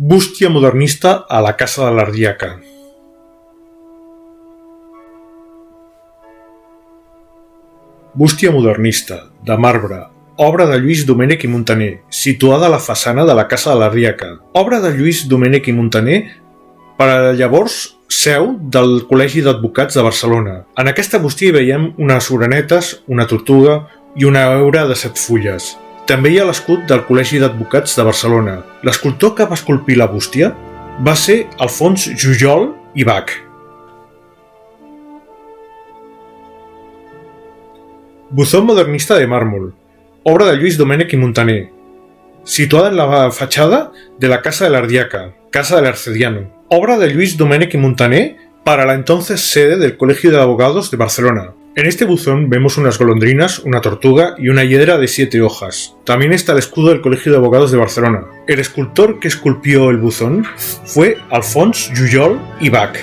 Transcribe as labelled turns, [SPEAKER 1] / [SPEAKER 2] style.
[SPEAKER 1] Bústia modernista a la Casa de l'Ardiaca. Bústia modernista, de marbre, obra de Lluís Domènech i Muntaner, situada a la façana de la Casa de l'Ardiaca. Obra de Lluís Domènech i Muntaner, per a llavors seu del Col·legi d'Advocats de Barcelona. En aquesta bústia hi veiem unes orenetes, una tortuga i una heura de 7 fulles. També hi ha l'escut del Col·legi d'Advocats de Barcelona. L'escultor que va esculpir la bústia va ser Alfons Jujol i Bach. Buzón modernista de mármol, obra de Lluís Domènech i Muntaner, situada en la fachada de la Casa de l'Ardiaca, Casa del Arcediano. Obra de Lluís Domènech i Muntaner para la entonces sede del Colegio de Abogados de Barcelona. En este buzón vemos unas golondrinas, una tortuga y una hiedra de 7 hojas. También está el escudo del Colegio de Abogados de Barcelona. El escultor que esculpió el buzón fue Alfons Jujol i Bach.